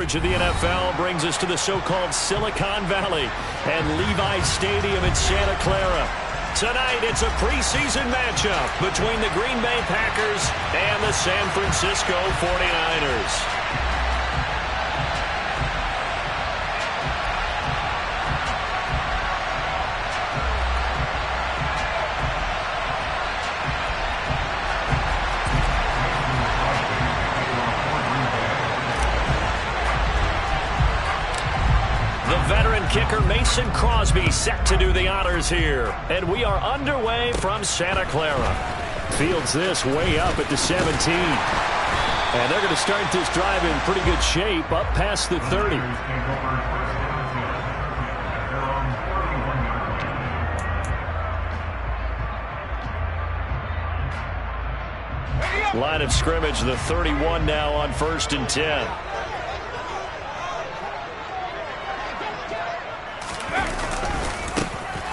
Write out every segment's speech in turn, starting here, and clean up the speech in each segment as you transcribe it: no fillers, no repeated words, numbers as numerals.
Of the NFL brings us to the so-called Silicon Valley and Levi Stadium in Santa Clara. Tonight, it's a preseason matchup between the Green Bay Packers and the San Francisco 49ers. Kicker Mason Crosby set to do the honors here. And we are underway from Santa Clara. Fields this way up at the 17. And they're going to start this drive in pretty good shape up past the 30. Line of scrimmage, the 31 now on 1st and 10.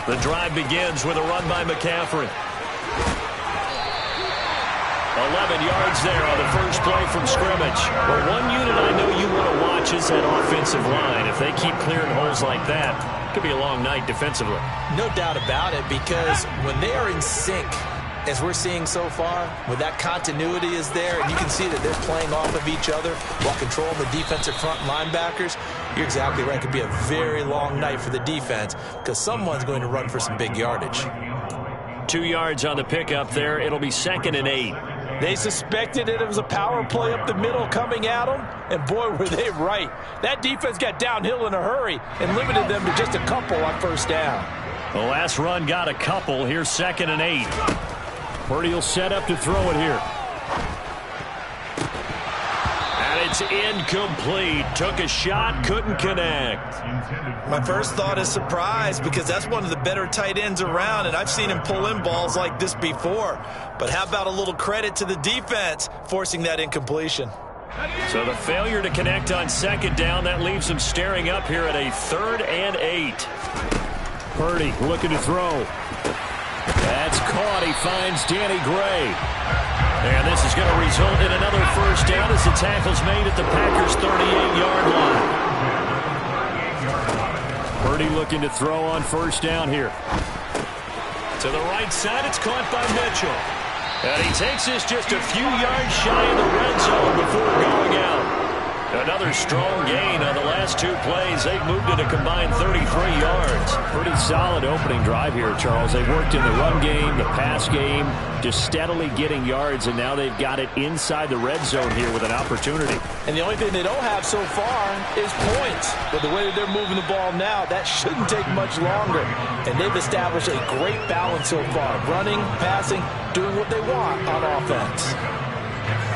The drive begins with a run by McCaffrey. 11 yards there on the first play from scrimmage. But one unit I know you want to watch is that offensive line. If they keep clearing holes like that, it could be a long night defensively. No doubt about it, because when they are in sync, as we're seeing so far, when that continuity is there, and you can see that they're playing off of each other while controlling the defensive front linebackers, you're exactly right. It could be a very long night for the defense because someone's going to run for some big yardage. 2 yards on the pickup there. It'll be 2nd and 8. They suspected that it was a power play up the middle coming at them, and boy, were they right. That defense got downhill in a hurry and limited them to just a couple on 1st down. The last run got a couple. Here's 2nd and 8. Purdy will set up to throw it here. And it's incomplete. Took a shot, couldn't connect. My first thought is surprise, because that's one of the better tight ends around, and I've seen him pull in balls like this before. But how about a little credit to the defense forcing that incompletion? So the failure to connect on 2nd down, that leaves him staring up here at a 3rd and 8. Purdy looking to throw. That's caught. He finds Danny Gray. And this is going to result in another 1st down as the tackle's made at the Packers' 38-yard line. Purdy looking to throw on 1st down here. To the right side, it's caught by Mitchell. And he takes this just a few yards shy of the red zone before going out. Another strong gain on the last 2 plays. They've moved it a combined 33 yards. Pretty solid opening drive here, Charles. They've worked in the run game, the pass game, just steadily getting yards, and now they've got it inside the red zone here with an opportunity. And the only thing they don't have so far is points. But the way that they're moving the ball now, that shouldn't take much longer. And they've established a great balance so far. Running, passing, doing what they want on offense.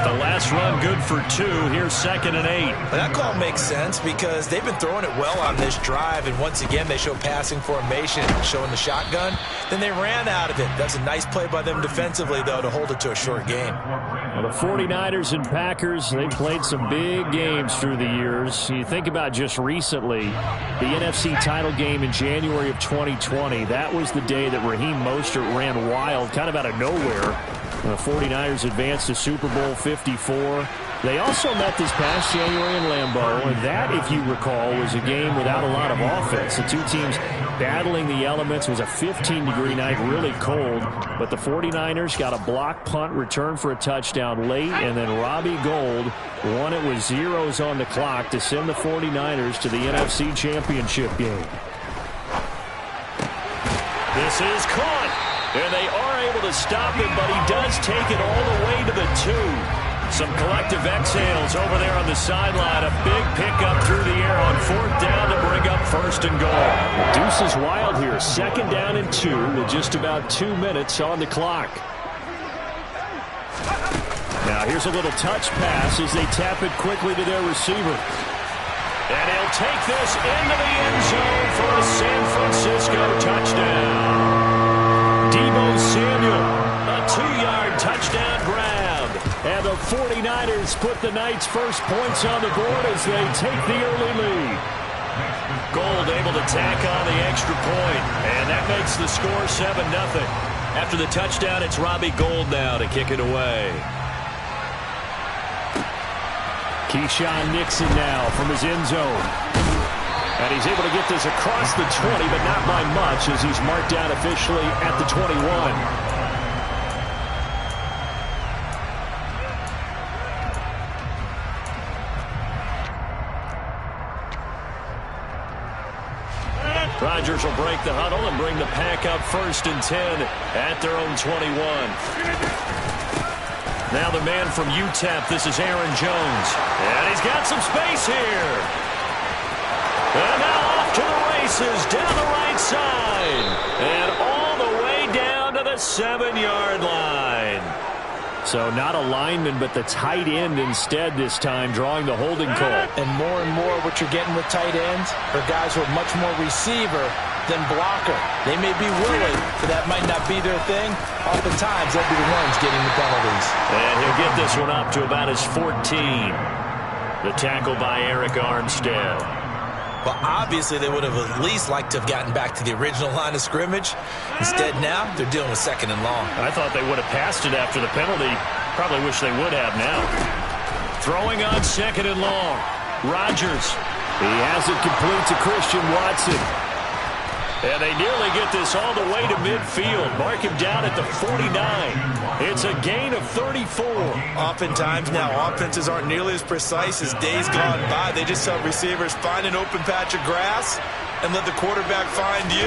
The last run good for 2. Here's 2nd and 8. Well, that call makes sense because they've been throwing it well on this drive, and once again they show passing formation, showing the shotgun. Then they ran out of it. That's a nice play by them defensively, though, to hold it to a short game. Well, the 49ers and Packers, they played some big games through the years. You think about just recently, the NFC title game in January of 2020. That was the day that Raheem Mostert ran wild, kind of out of nowhere. The 49ers advanced to Super Bowl 54. They also met this past January in Lambeau, and that, if you recall, was a game without a lot of offense. The 2 teams battling the elements. It was a 15-degree night, really cold, but the 49ers got a block punt return for a touchdown late, and then Robbie Gould won it with zeros on the clock to send the 49ers to the NFC Championship game. This is caught. And they are able to stop him, but he does take it all the way to the 2. Some collective exhales over there on the sideline. A big pickup through the air on 4th down to bring up 1st and goal. Deuce is wild here. 2nd down and 2 with just about 2 minutes on the clock. Now here's a little touch pass as they tap it quickly to their receiver. And he'll take this into the end zone for a San Francisco touchdown. Deebo Samuel, a 2-yard touchdown grab. And the 49ers put the night's first points on the board as they take the early lead. Gould able to tack on the extra point, and that makes the score 7-0. After the touchdown, it's Robbie Gould now to kick it away. Keyshawn Nixon now from his end zone. And he's able to get this across the 20, but not by much as he's marked down officially at the 21. Rodgers will break the huddle and bring the pack up 1st and 10 at their own 21. Now the man from UTEP, this is Aaron Jones. And he's got some space here. And now off to the races down the right side. And all the way down to the 7-yard line. So not a lineman, but the tight end instead this time, drawing the holding call. And more what you're getting with tight ends are guys who are much more receiver than blocker. They may be willing, but that might not be their thing. Oftentimes, they'll be the ones getting the penalties. And he'll get this one up to about his 14. The tackle by Eric Armstead. Well, obviously, they would have at least liked to have gotten back to the original line of scrimmage. Instead, now, they're dealing with 2nd and long. I thought they would have passed it after the penalty. Probably wish they would have now. Throwing on 2nd and long. Rodgers. He has it complete to Christian Watson. And they nearly get this all the way to midfield. Mark him down at the 49. It's a gain of 34. Oftentimes now, offenses aren't nearly as precise as days gone by. They just have receivers find an open patch of grass and let the quarterback find you.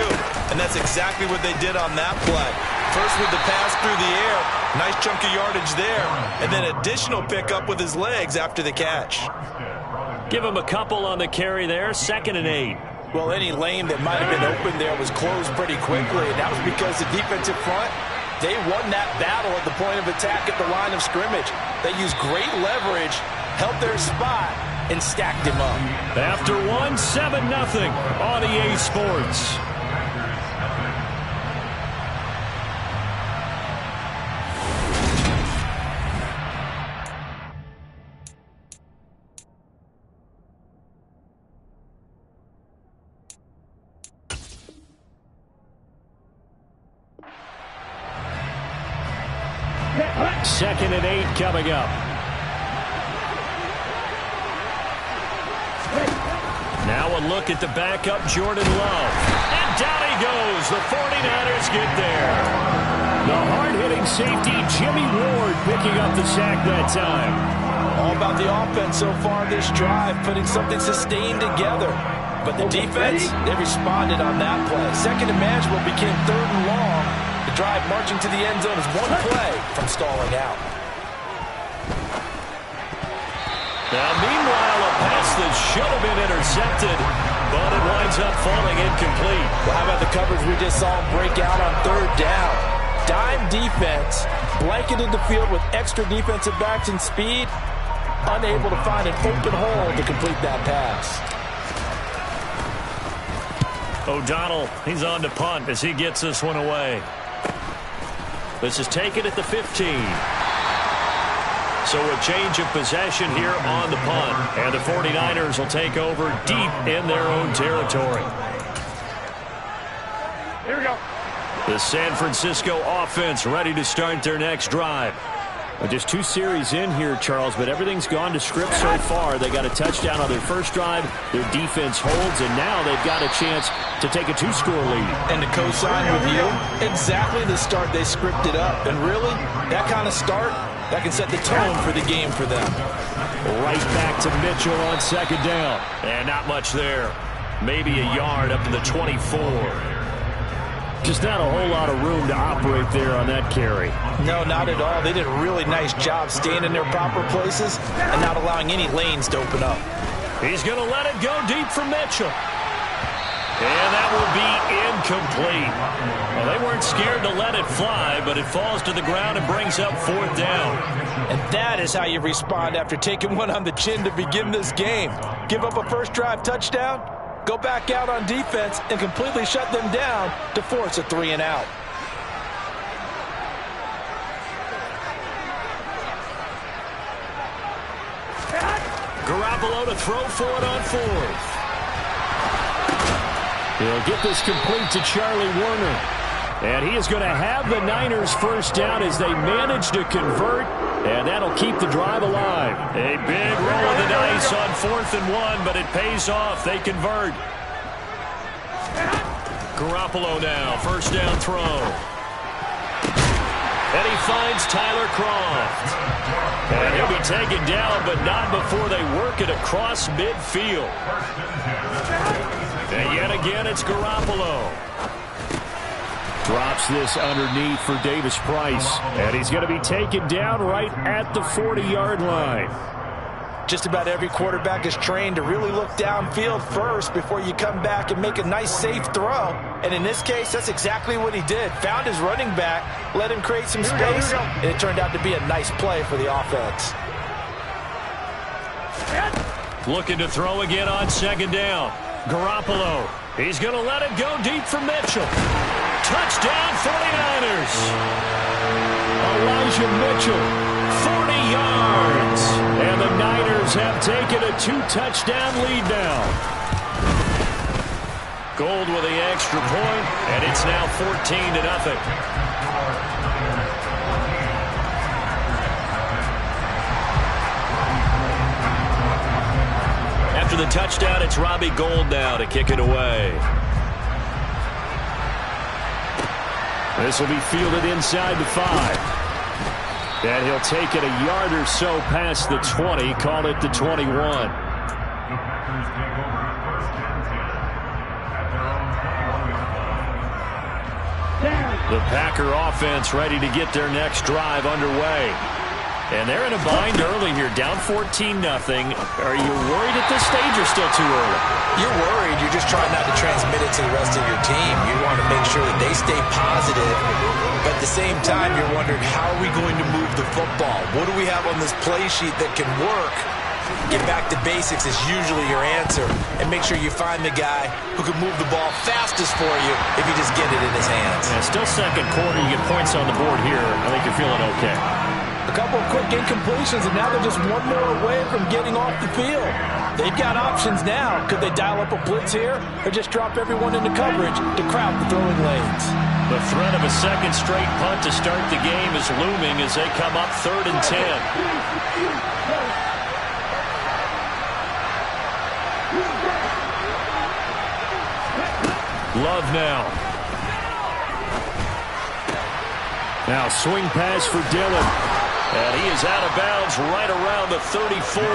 And that's exactly what they did on that play. First with the pass through the air. Nice chunk of yardage there. And then additional pickup with his legs after the catch. Give him a couple on the carry there. 2nd and 8. Well, any lane that might have been open there was closed pretty quickly, and that was because the defensive front, they won that battle at the point of attack at the line of scrimmage. They used great leverage, held their spot, and stacked him up. After 7-0 on EA Sports. Second and 8 coming up. Now a look at the backup, Jordan Love. And down he goes. The 49ers get there. The hard-hitting safety, Jimmy Ward, picking up the sack that time. All about the offense so far this drive, putting something sustained together. But the defense, they responded on that play. Second and manageable became 3rd and long. The drive marching to the end zone is one play from stalling out. Now, meanwhile, a pass that should have been intercepted, but it winds up falling incomplete. Well, how about the coverage we just saw him break out on 3rd down? Dime defense, blanketed the field with extra defensive backs and speed, unable to find an open hole to complete that pass. O'Donnell, he's on to punt as he gets this one away. This is taken at the 15. So a change of possession here on the punt. And the 49ers will take over deep in their own territory. Here we go. The San Francisco offense ready to start their next drive. Just 2 series in here, Charles, but everything's gone to script so far. They got a touchdown on their first drive. Their defense holds, and now they've got a chance to take a 2-score lead. And to co-sign with you, exactly the start they scripted up. And really, that kind of start, that can set the tone for the game for them. Right back to Mitchell on 2nd down. And not much there. Maybe a yard up to the 24. Just not a whole lot of room to operate there on that carry. No, not at all. They did a really nice job staying in their proper places and not allowing any lanes to open up. He's going to let it go deep for Mitchell. And that will be incomplete. Well, they weren't scared to let it fly, but it falls to the ground and brings up 4th down. And that is how you respond after taking one on the chin to begin this game. Give up a first drive touchdown, go back out on defense and completely shut them down to force a 3-and-out. Garoppolo to throw for it on 4th. He'll get this complete to Charlie Warner. And he is going to have the Niners first down as they manage to convert, and that'll keep the drive alive. A big roll of the dice on 4th and 1, but it pays off. They convert. Garoppolo now, first down throw. And he finds Tyler Kroft. And he'll be taken down, but not before they work it across midfield. And yet again, it's Garoppolo. Drops this underneath for Davis Price. And he's going to be taken down right at the 40-yard line. Just about every quarterback is trained to really look downfield first before you come back and make a nice, safe throw. And in this case, that's exactly what he did. Found his running back, let him create some space, and it turned out to be a nice play for the offense. Looking to throw again on 2nd down. Garoppolo. He's going to let it go deep for Mitchell. Touchdown, 49ers. Elijah Mitchell, 40 yards. And the Niners have taken a 2-touchdown lead now. Gold with the extra point, and it's now 14-0. After the touchdown, it's Robbie Gould now to kick it away. This will be fielded inside the 5. And he'll take it a yard or so past the 20, call it the 21. The Packer offense ready to get their next drive underway. And they're in a bind early here, down 14-0. Are you worried at this stage or still too early? You're worried. You're just trying not to transmit it to the rest of your team. You want to make sure that they stay positive. But at the same time, you're wondering, how are we going to move the football? What do we have on this play sheet that can work? Get back to basics is usually your answer. And make sure you find the guy who can move the ball fastest for you if you just get it in his hands. Yeah, still second quarter. You get points on the board here. I think you're feeling okay. A couple of quick incompletions, and now they're just one more away from getting off the field. They've got options now. Could they dial up a blitz here or just drop everyone into coverage to crowd the throwing lanes? The threat of a second straight punt to start the game is looming as they come up 3rd and 10. Love now. Now swing pass for Dillon. And he is out of bounds right around the 34.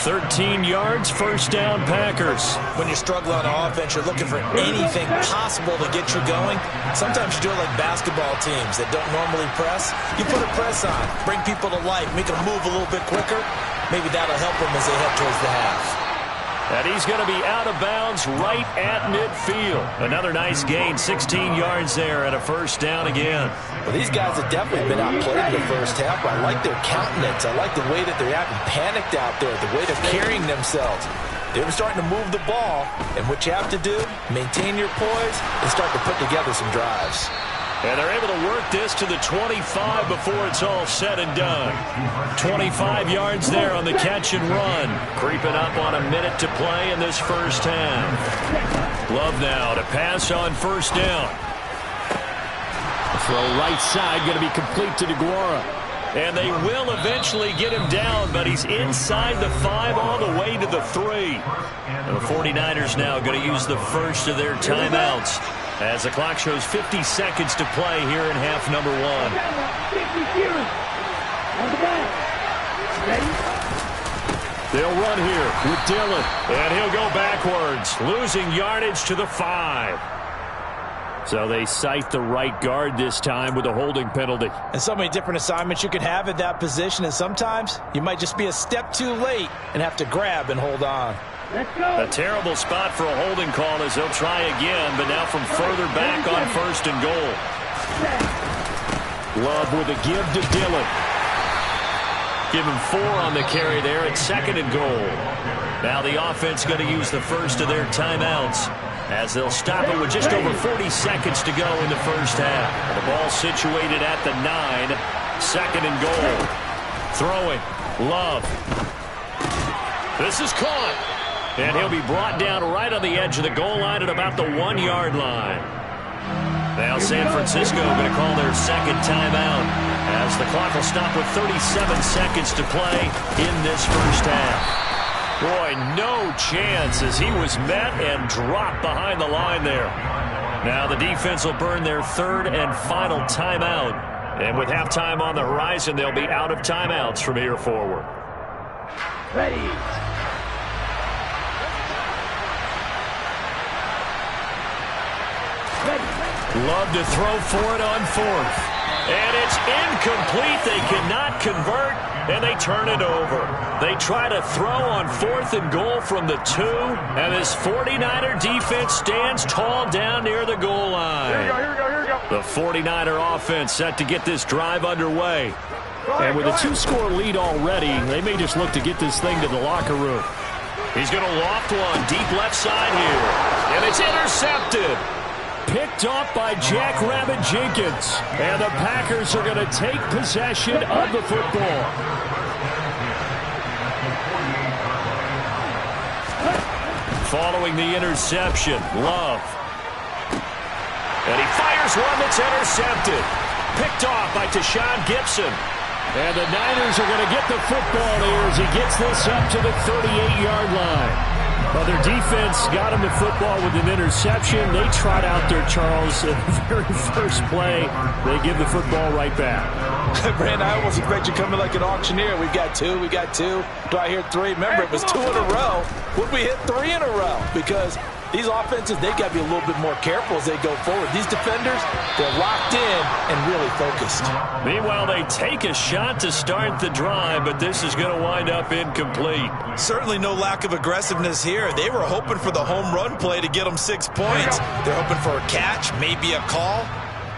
13 yards, first down Packers. When you struggle on offense, you're looking for anything possible to get you going. Sometimes you do it like basketball teams that don't normally press. You put a press on, bring people to life, make them move a little bit quicker. Maybe that'll help them as they head towards the half. And he's going to be out of bounds right at midfield. Another nice gain, 16 yards there and a first down again. Well, these guys have definitely been outplayed in the first half. I like their countenance. I like the way that they're acting panicked out there, the way they're carrying themselves. They're starting to move the ball, and what you have to do, maintain your poise and start to put together some drives. And they're able to work this to the 25 before it's all said and done. 25 yards there on the catch and run. Creeping up on a minute to play in this first half. Love now to pass on first down. Throw right side, going to be complete to DeGuara. And they will eventually get him down, but he's inside the 5 all the way to the 3. And the 49ers now going to use the first of their timeouts as the clock shows 50 seconds to play here in half number 1. They'll run here with Dillon, and he'll go backwards, losing yardage to the 5. So they cite the right guard this time with a holding penalty. And so many different assignments you could have at that position, and sometimes you might just be a step too late and have to grab and hold on. A terrible spot for a holding call as they'll try again, but now from further back on first and goal. Love with a give to Dillon. Give him 4 on the carry there at 2nd and goal. Now the offense going to use the first of their timeouts as they'll stop it with just over 40 seconds to go in the first half. The ball situated at the 9, 2nd and goal. Throwing, Love. This is caught. And he'll be brought down right on the edge of the goal line at about the 1-yard line. Now San Francisco going to call their second timeout as the clock will stop with 37 seconds to play in this first half. Boy, no chance as he was met and dropped behind the line there. Now the defense will burn their third and final timeout. And with halftime on the horizon, they'll be out of timeouts from here forward. Ready. Love to throw for it on fourth. And it's incomplete. They cannot convert, and they turn it over. They try to throw on 4th and goal from the 2, and this 49er defense stands tall down near the goal line. Here we go. The 49er offense set to get this drive underway. And with a 2-score lead already, they may just look to get this thing to the locker room. He's going to loft one deep left side here, and it's intercepted. Picked off by Jackrabbit Jenkins. And the Packers are going to take possession of the football. Following the interception, Love. And he fires one that's intercepted. Picked off by Tashaun Gibson. And the Niners are going to get the football here as he gets this up to the 38-yard line. Well, their defense got him the football with an interception. They trot out there, Charles, in the very first play. They give the football right back. Brandon, I almost expect you coming like an auctioneer. We've got two. Do I hear 3? Remember, it was 2 in a row. Would we hit 3 in a row? Because these offenses, they got to be a little bit more careful as they go forward. These defenders, they're locked in and really focused. Meanwhile, they take a shot to start the drive, but this is going to wind up incomplete. Certainly no lack of aggressiveness here. They were hoping for the home run play to get them 6 points. They're hoping for a catch, maybe a call,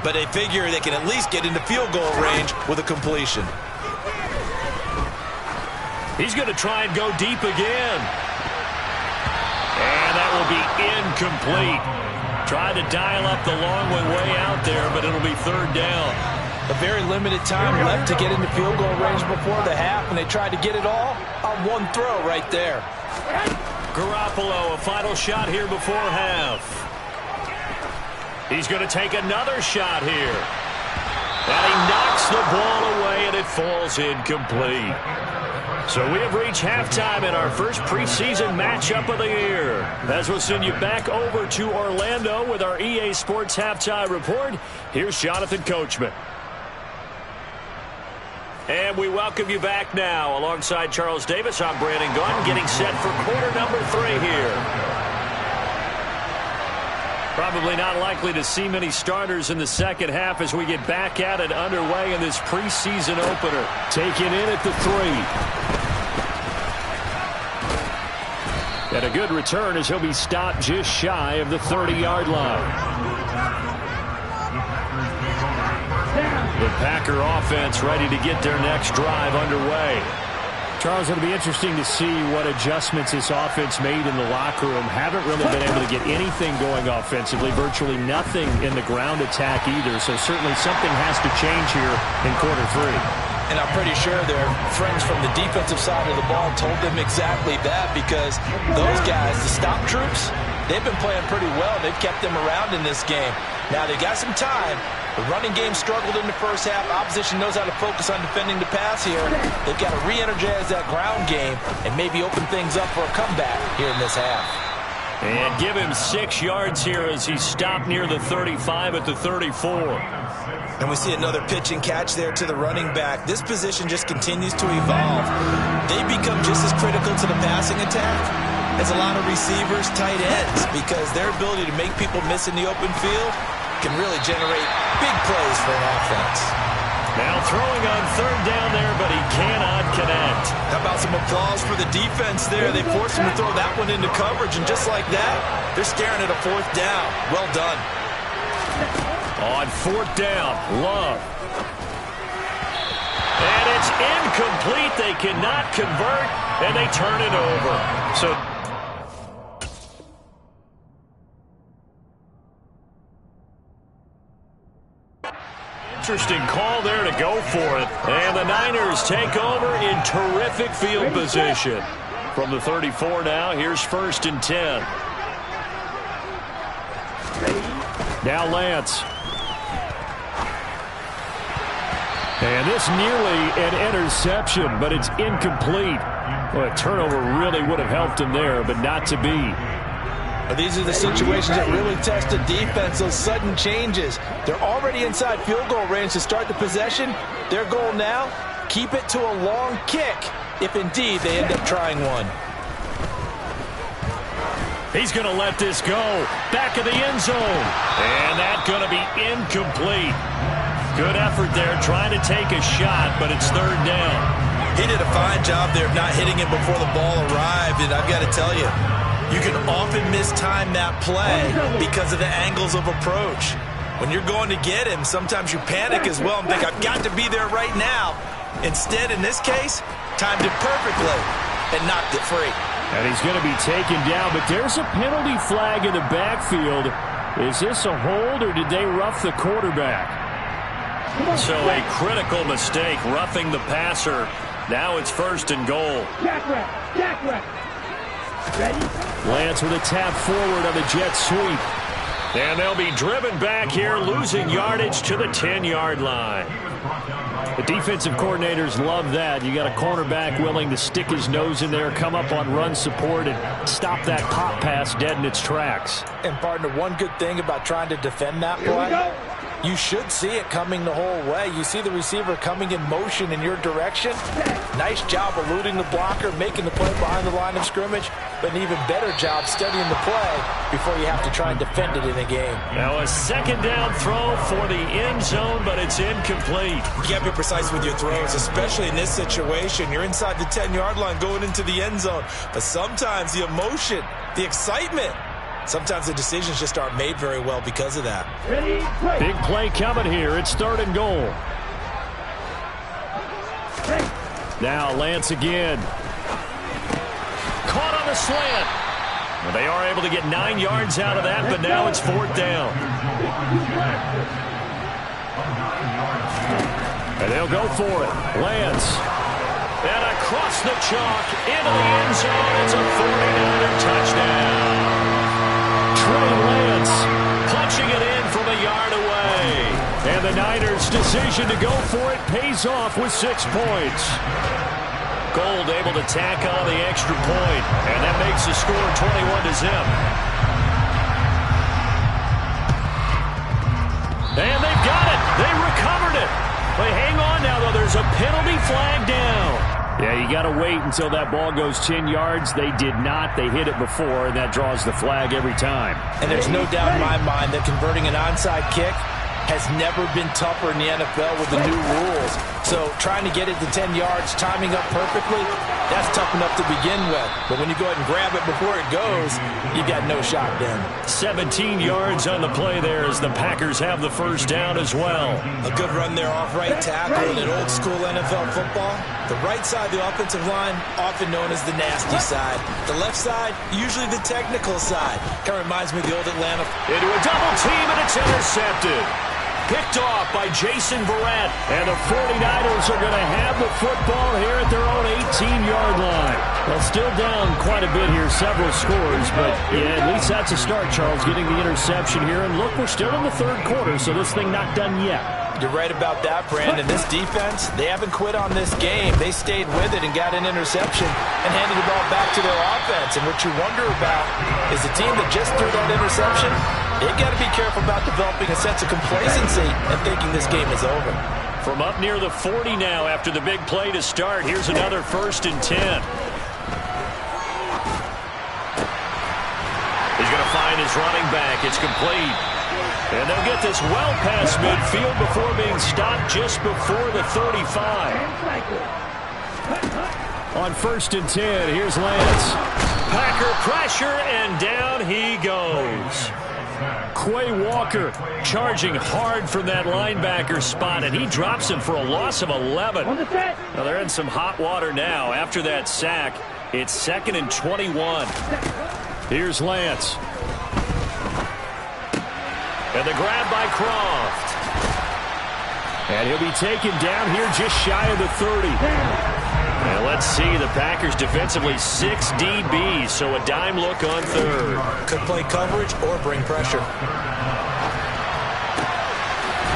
but they figure they can at least get into field goal range with a completion. He's going to try and go deep again. And that will be incomplete. Tried to dial up the long way out there, but it'll be 3rd down. A very limited time left to get into field goal range before the half, and they tried to get it all on one throw right there. Garoppolo, a final shot here before half. He's going to take another shot here. And he knocks the ball away, and it falls incomplete. So we have reached halftime in our first preseason matchup of the year. As we'll send you back over to Orlando with our EA Sports Halftime Report, here's Jonathan Coachman. And we welcome you back now. Alongside Charles Davis, I'm Brandon Gunn, getting set for quarter number 3 here. Probably not likely to see many starters in the second half as we get back at it underway in this preseason opener. Taken in at the 3. And a good return as he'll be stopped just shy of the 30-yard line. The Packer offense ready to get their next drive underway. Charles, it'll be interesting to see what adjustments this offense made in the locker room. Haven't really been able to get anything going offensively, virtually nothing in the ground attack either. So certainly something has to change here in quarter 3. And I'm pretty sure their friends from the defensive side of the ball told them exactly that, because those guys, the stop troops, they've been playing pretty well. They've kept them around in this game. Now they got some time. The running game struggled in the first half. Opposition knows how to focus on defending the pass here. They've got to re-energize that ground game and maybe open things up for a comeback here in this half. And give him 6 yards here as he's stopped near the 35 at the 34. And we see another pitch and catch there to the running back. This position just continues to evolve. They become just as critical to the passing attack as a lot of receivers, tight ends, because their ability to make people miss in the open field can really generate big plays for an offense. Now throwing on 3rd down there, but he cannot connect. How about some applause for the defense there? They forced him to throw that one into coverage, and just like that, they're staring at a 4th down. Well done. On 4th down, Love. And it's incomplete. They cannot convert, and they turn it over. So interesting call there to go for it. And the Niners take over in terrific field position. From the 34 now, here's 1st and 10. Now Lance. And this nearly an interception, but it's incomplete. Well, a turnover really would have helped him there, but not to be. These are the situations that really test a defense, those sudden changes. They're already inside field goal range to start the possession. Their goal now, keep it to a long kick, if indeed they end up trying one. He's going to let this go. Back of the end zone. And that's going to be incomplete. Good effort there, trying to take a shot, but it's third down. He did a fine job there of not hitting it before the ball arrived, and I've got to tell you, you can often mistime that play because of the angles of approach. When you're going to get him, sometimes you panic as well and think, I've got to be there right now. Instead, in this case, timed it perfectly and knocked it free. And he's going to be taken down, but there's a penalty flag in the backfield. Is this a hold, or did they rough the quarterback? So a critical mistake, roughing the passer. Now it's first and goal. Jack rep. Ready? Lance with a tap forward on the jet sweep. And they'll be driven back here, losing yardage to the 10-yard line. The defensive coordinators love that. You got a cornerback willing to stick his nose in there, come up on run support, and stop that pop pass dead in its tracks. And, partner, one good thing about trying to defend that play, you should see it coming the whole way. You see the receiver coming in motion in your direction. Nice job eluding the blocker, making the play behind the line of scrimmage, but an even better job studying the play before you have to try and defend it in a game. Now a second down throw for the end zone, but it's incomplete. You can't be precise with your throws, especially in this situation. You're inside the 10-yard line going into the end zone, but sometimes the emotion, the excitement, sometimes the decisions just aren't made very well because of that. Ready, play. Big play coming here. It's third and goal. Now Lance again. Caught on the slant. Well, they are able to get 9 yards out of that, but now it's fourth down. And they'll go for it. Lance. And across the chalk into the end zone. It's a 49er touchdown. Trey Lance Punching it in from a yard away. and the Niners' decision to go for it pays off with 6 points. Gold able to tack on the extra point, and that makes the score 21-0. And they've got it. They recovered it. They hang on now, though. There's a penalty flag down. Yeah, you got to wait until that ball goes 10 yards. They did not. They hit it before, and that draws the flag every time. And there's no doubt in my mind that converting an onside kick has never been tougher in the NFL with the new rules. So trying to get it to 10 yards, timing up perfectly, that's tough enough to begin with. But when you go ahead and grab it before it goes, you got no shot then. 17 yards on the play there as the Packers have the first down as well. A good run there off right tackle in old school NFL football. The right side of the offensive line, often known as the nasty side. The left side, usually the technical side. Kind of reminds me of the old Atlanta. Into a double team, and it's intercepted. Picked off by Jason Verrett. And the 49ers are going to have the football here at their own 18-yard line. Well, still down quite a bit here, several scores, but yeah, at least that's a start, Charles, getting the interception here. And look, we're still in the third quarter, so this thing not done yet. You're right about that, Brandon. This defense, they haven't quit on this game. They stayed with it and got an interception and handed the ball back to their offense. And what you wonder about is the team that just threw that interception, they've got to be careful about developing a sense of complacency and thinking this game is over. From up near the 40 now after the big play to start. Here's another 1st and 10. He's going to find his running back. It's complete. And they'll get this well past midfield before being stopped just before the 35. On 1st and 10, here's Lance. Packer pressure, and down he goes. Quay Walker charging hard from that linebacker spot, and he drops him for a loss of 11. Now they're in some hot water now. After that sack, it's 2nd and 21. Here's Lance. And the grab by Croft. And he'll be taken down here just shy of the 30. And let's see, the Packers defensively 6 DBs, so a dime look on third. Could play coverage or bring pressure.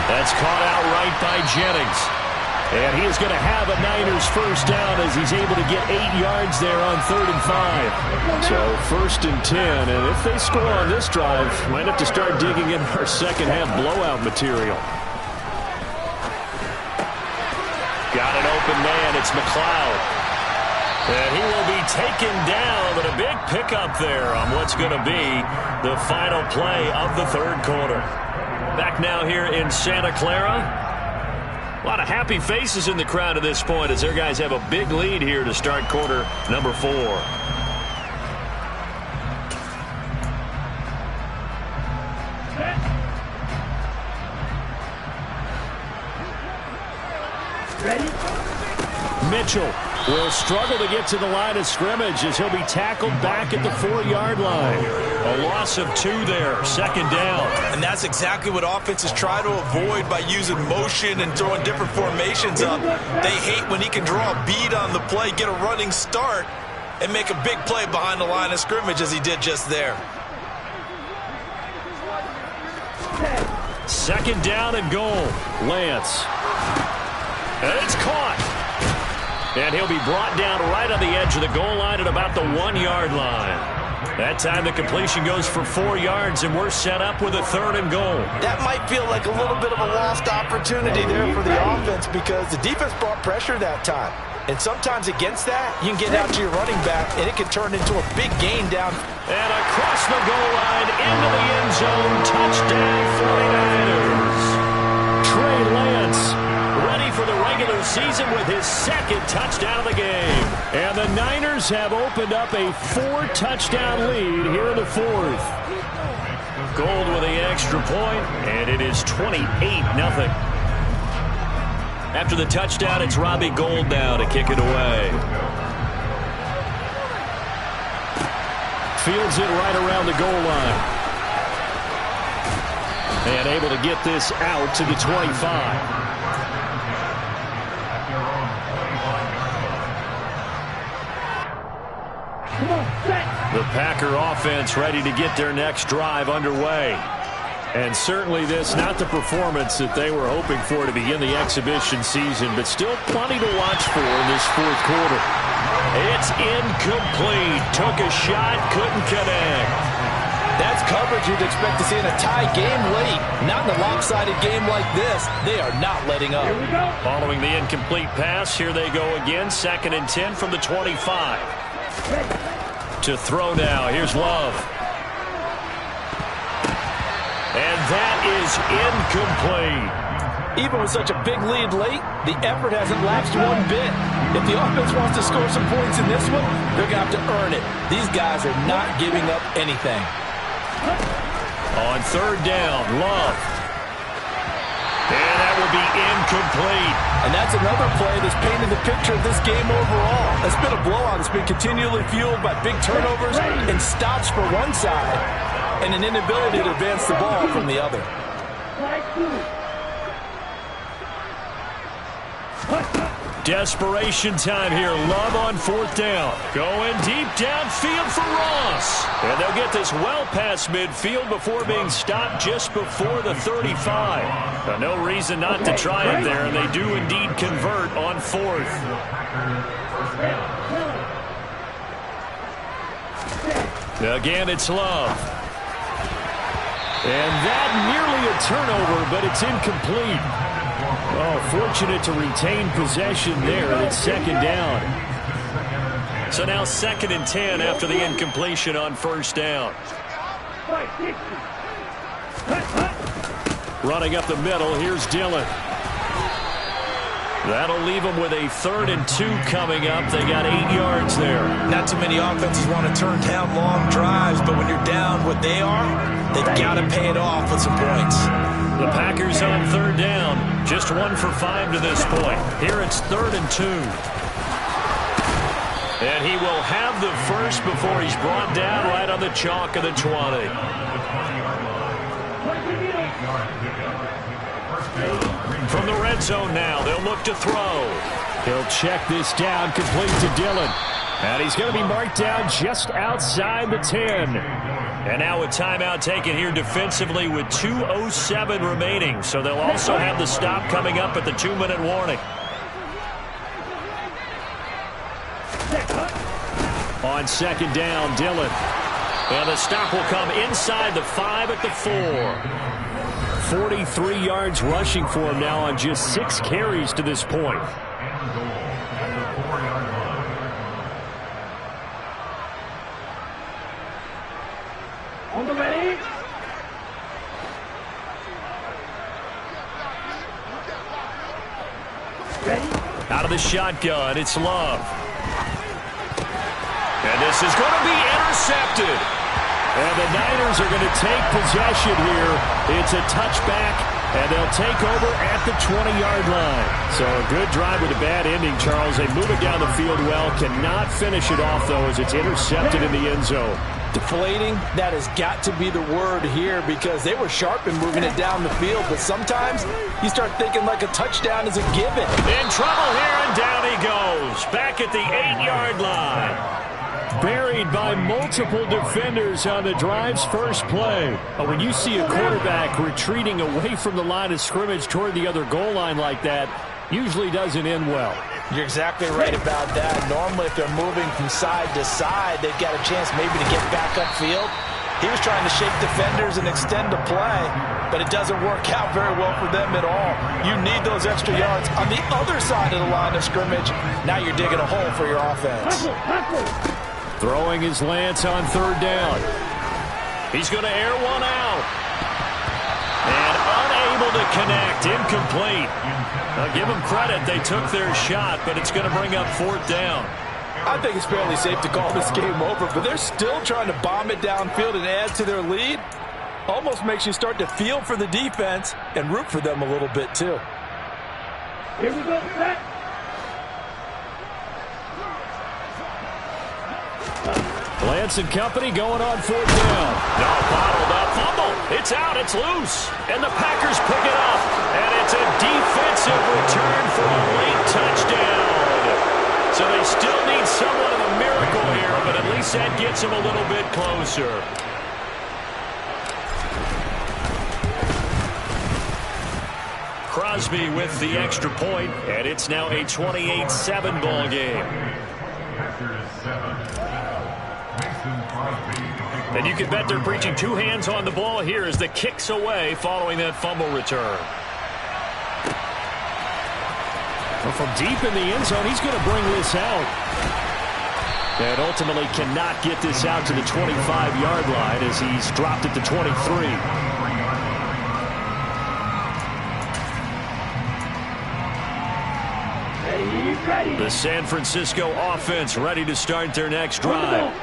That's caught out right by Jennings. And he is going to have a Niners first down as he's able to get 8 yards there on 3rd and 5. So 1st and 10. And if they score on this drive, might have to start digging in our second half blowout material. Got an open man. It's McLeod. And he will be taken down, but a big pickup there on what's going to be the final play of the 3rd quarter. Back now here in Santa Clara. A lot of happy faces in the crowd at this point as their guys have a big lead here to start quarter number 4. Ready? Mitchell will struggle to get to the line of scrimmage as he'll be tackled back at the 4-yard line. A loss of 2 there, 2nd down. And that's exactly what offenses try to avoid by using motion and throwing different formations up. They hate when he can draw a bead on the play, get a running start, and make a big play behind the line of scrimmage as he did just there. 2nd down and goal. Lance. And it's caught. And he'll be brought down right on the edge of the goal line at about the 1-yard line. That time the completion goes for 4 yards, and we're set up with a 3rd and goal. That might feel like a little bit of a lost opportunity there for the offense because the defense brought pressure that time. And sometimes against that, you can get out to your running back, and it can turn into a big gain down. And across the goal line, into the end zone, touchdown 49ers. Trey Lance ready for the regular season with his 2nd touchdown of the game. And the Niners have opened up a 4-touchdown lead here in the 4th. Gold with the extra point, and it is 28-0. After the touchdown, it's Robbie Gould now to kick it away. Fields it right around the goal line. And able to get this out to the 25. The Packer offense ready to get their next drive underway. And certainly this, not the performance that they were hoping for to begin the exhibition season, but still plenty to watch for in this 4th quarter. It's incomplete. Took a shot, couldn't connect. That's coverage you'd expect to see in a tie game late. Not in a lopsided game like this. They are not letting up. Here we go. Following the incomplete pass, here they go again. 2nd and 10 from the 25. To throw now. Here's Love. And that is incomplete. Even with such a big lead late, the effort hasn't lapsed one bit. If the offense wants to score some points in this one, they're going to have to earn it. These guys are not giving up anything. On 3rd down, Love. And that will be incomplete. And that's another play that's painted the picture of this game overall. It's been a blowout. It's been continually fueled by big turnovers and stops for one side and an inability to advance the ball from the other. Desperation time here. Love on 4th down. Going deep downfield for Ross. And they'll get this well past midfield before being stopped just before the 35. But no reason not to try it there, and they do indeed convert on 4th. Again, it's Love. And that nearly a turnover, but it's incomplete. Oh, fortunate to retain possession there, and it's 2nd down. So now 2nd and 10 after the incompletion on 1st down. Running up the middle, here's Dillon. That'll leave them with a 3rd and 2 coming up. They got 8 yards there. Not too many offenses want to turn down long drives, but when you're down what they are, they've got to pay it off with some points. The Packers on 3rd down. Just 1 for 5 to this point. Here it's 3rd and 2. And he will have the first before he's brought down right on the chalk of the 20. From the red zone now, they'll look to throw. He'll check this down, complete to Dillon. And he's going to be marked down just outside the 10. And now a timeout taken here defensively with 2:07 remaining. So they'll also have the stop coming up at the 2-minute warning. On second down, Dillon. And the stop will come inside the 5 at the 4. 43 yards rushing for him now on just 6 carries to this point. On the ready. Ready. Out of the shotgun, it's Love. And this is going to be intercepted. And the Niners are going to take possession here. It's a touchback, and they'll take over at the 20-yard line. So a good drive with a bad ending, Charles. They move it down the field well. Cannot finish it off, though, as it's intercepted in the end zone. Deflating, that has got to be the word here because they were sharp in moving it down the field, but sometimes you start thinking like a touchdown is a given. In trouble here, and down he goes. Back at the 8-yard line. Buried by multiple defenders on the drive's first play. But when you see a quarterback retreating away from the line of scrimmage toward the other goal line like that, usually doesn't end well. You're exactly right about that. Normally, if they're moving from side to side, they've got a chance maybe to get back upfield. He was trying to shake defenders and extend the play, but it doesn't work out very well for them at all. You need those extra yards on the other side of the line of scrimmage. Now you're digging a hole for your offense. Throwing his Lance on third down. He's going to air one out. And unable to connect. Incomplete. I'll give them credit. They took their shot, but it's going to bring up fourth down. I think it's fairly safe to call this game over, but they're still trying to bomb it downfield and add to their lead. Almost makes you start to feel for the defense and root for them a little bit, too. Here we go, set. Lance and company going on fourth down. No, bottled up. Fumble. It's out. It's loose. And the Packers pick it up. And it's a defensive return for a late touchdown. So they still need somewhat of a miracle here, but at least that gets them a little bit closer. Crosby with the extra point, and it's now a 28-7 ball game. And you can bet they're preaching two hands on the ball here as the kick's away following that fumble return. Well, from deep in the end zone, he's going to bring this out. And ultimately cannot get this out to the 25-yard line as he's dropped it to 23. The San Francisco offense ready to start their next drive.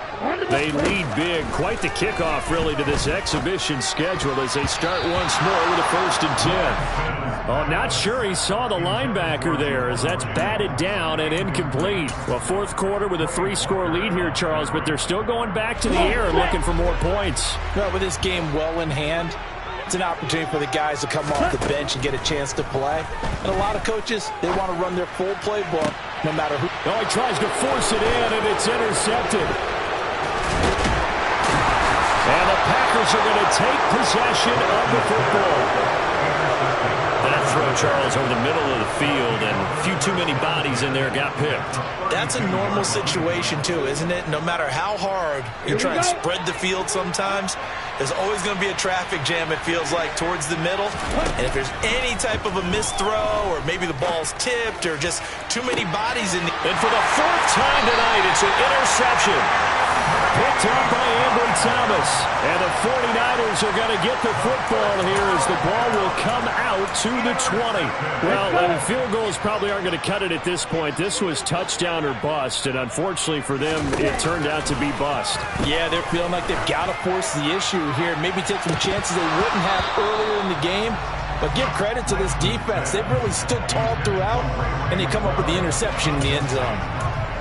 They lead big. Quite the kickoff, really, to this exhibition schedule as they start once more with a 1st and 10. Oh, not sure he saw the linebacker there as that's batted down and incomplete. Well, fourth quarter with a 3-score lead here, Charles, but they're still going back to the air and looking for more points. Well, with this game well in hand, it's an opportunity for the guys to come off the bench and get a chance to play. And a lot of coaches, they want to run their full playbook no matter who. Oh, he tries to force it in, and it's intercepted. And the Packers are going to take possession of the football. That throw, Charles, over the middle of the field, and a few too many bodies in there got picked. That's a normal situation, too, isn't it? No matter how hard you try and spread the field sometimes, there's always going to be a traffic jam, it feels like, towards the middle. And if there's any type of a missed throw or maybe the ball's tipped or just too many bodies in the... And for the 4th time tonight, it's an interception. Picked up by Ambry Thomas. And the 49ers are going to get the football here as the ball will come out to the 20. Well, field goals probably aren't going to cut it at this point. This was touchdown or bust, and unfortunately for them, it turned out to be bust. Yeah, they're feeling like they've got to force the issue here. Maybe take some chances they wouldn't have earlier in the game. But give credit to this defense. They've really stood tall throughout, and they come up with the interception in the end zone.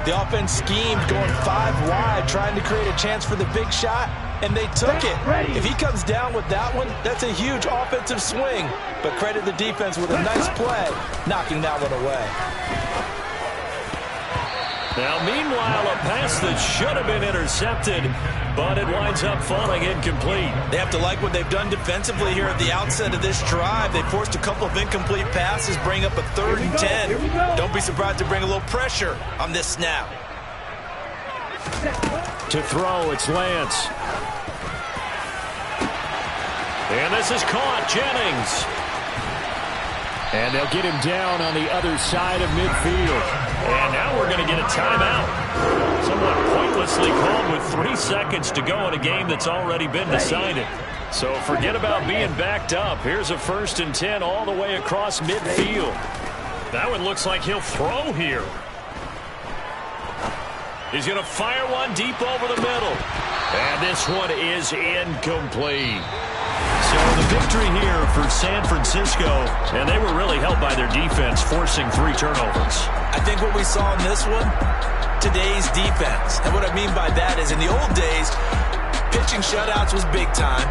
The offense schemed going 5 wide, trying to create a chance for the big shot, and they took it. If he comes down with that one, that's a huge offensive swing. But credit the defense with a nice play, knocking that one away. Now, meanwhile, a pass that should have been intercepted, but it winds up falling incomplete. They have to like what they've done defensively here at the outset of this drive. They forced a couple of incomplete passes, bring up a 3rd and 10. Don't be surprised to bring a little pressure on this snap. To throw, it's Lance. And this is caught, Jennings. And they'll get him down on the other side of midfield. And now we're going to get a timeout. Somewhat pointlessly called with 3 seconds to go in a game that's already been decided. So forget about being backed up. Here's a 1st and 10 all the way across midfield. That one looks like he'll throw here. He's going to fire one deep over the middle. And this one is incomplete. So the victory here for San Francisco, and they were really helped by their defense, forcing 3 turnovers. I think what we saw in this one, today's defense. And what I mean by that is in the old days, pitching shutouts was big time.